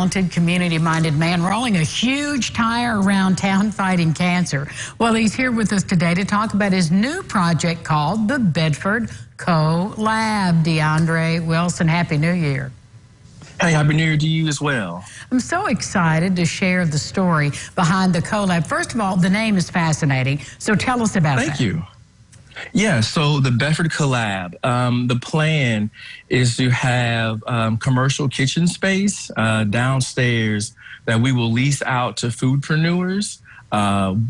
talented, community-minded man rolling a huge tire around town fighting cancer. Well, he's here with us today to talk about his new project called the Bedford Collab. DeAndre Wilson, Happy New Year. Hey, Happy New Year to you as well. I'm so excited to share the story behind the Collab. First of all, the name is fascinating, so tell us about that. Thank you. Yeah, so the Bedford Collab, the plan is to have commercial kitchen space downstairs that we will lease out to foodpreneurs.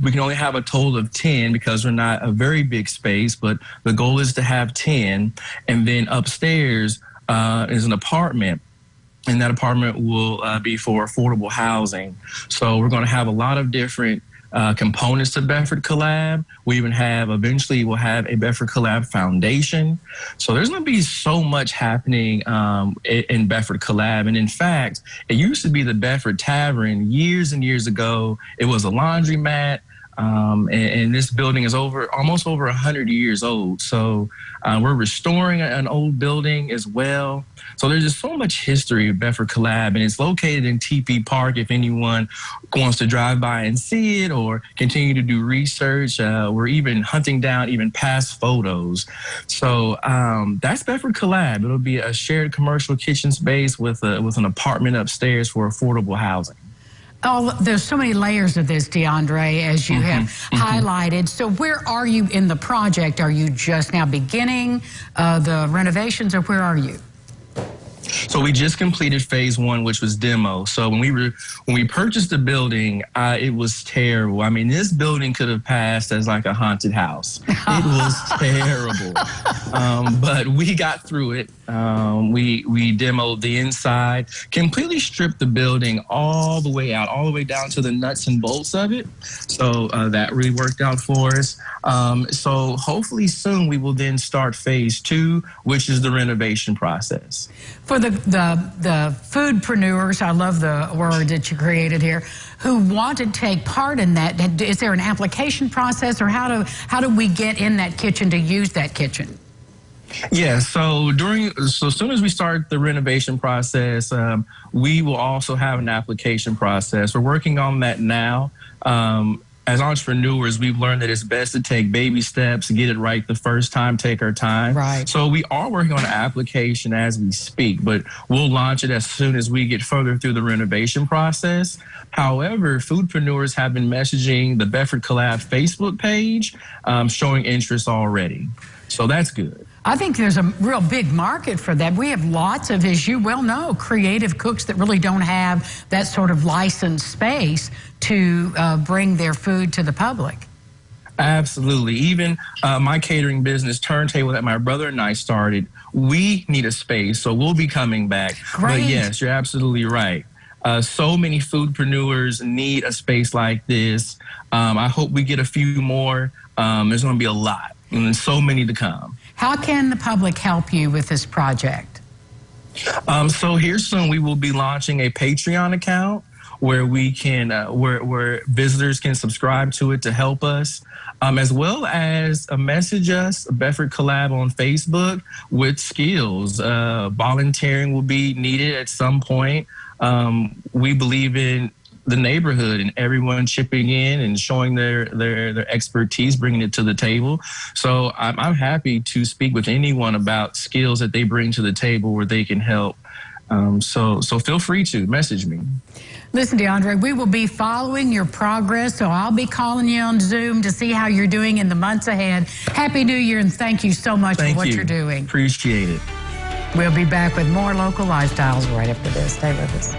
We can only have a total of 10 because we're not a very big space, but the goal is to have 10. And then upstairs is an apartment. And that apartment will be for affordable housing. So we're going to have a lot of different components to Bedford Collab. We even eventually we'll have a Bedford Collab Foundation. So there's going to be so much happening in Bedford Collab. And in fact, it used to be the Bedford Tavern years and years ago. It was a laundromat. And this building is almost over 100 years old. So we're restoring an old building as well. So there's just so much history of Bedford Collab, and it's located in TP Park if anyone wants to drive by and see it or continue to do research. We're even hunting down even past photos. So that's Bedford Collab. It'll be a shared commercial kitchen space with an apartment upstairs for affordable housing. Oh, there's so many layers of this, DeAndre, as you have highlighted. So where are you in the project? Are you just now beginning the renovations, or where are you? So we just completed phase 1, which was demo. So when we purchased the building, it was terrible. I mean, this building could have passed as like a haunted house. It was terrible. But we got through it. We demoed the inside, completely stripped the building all the way out, all the way down to the nuts and bolts of it. So that really worked out for us. So hopefully soon we will then start phase 2, which is the renovation process. For the foodpreneurs, I love the word that you created here, who want to take part in that, is there an application process, or how do we get in that kitchen to use that kitchen? Yeah, so as soon as we start the renovation process, we will also have an application process. We're working on that now. As entrepreneurs, we've learned that it's best to take baby steps, get it right the first time, take our time. Right. So we are working on an application as we speak, but we'll launch it as soon as we get further through the renovation process. However, foodpreneurs have been messaging the Bedford Collab Facebook page, showing interest already. So that's good. I think there's a real big market for that. We have lots of, as you well know, creative cooks that really don't have that sort of licensed space to bring their food to the public. Absolutely. Even my catering business, Turntable, that my brother and I started, we need a space, so we'll be coming back. Great. But yes, you're absolutely right. So many foodpreneurs need a space like this. I hope we get a few more. There's going to be a lot, and so many to come. How can the public help you with this project? So here soon we will be launching a Patreon account where we can, where visitors can subscribe to it to help us, as well as message us, Bedford Collab on Facebook, with skills. Volunteering will be needed at some point. We believe in the neighborhood and everyone chipping in and showing their expertise, bringing it to the table. So I'm happy to speak with anyone about skills that they bring to the table where they can help. So feel free to message me. Listen, DeAndre, we will be following your progress, so I'll be calling you on Zoom to see how you're doing in the months ahead. Happy New Year, and thank you so much for what you're doing. Appreciate it. We'll be back with more local lifestyles right after this. Stay with us.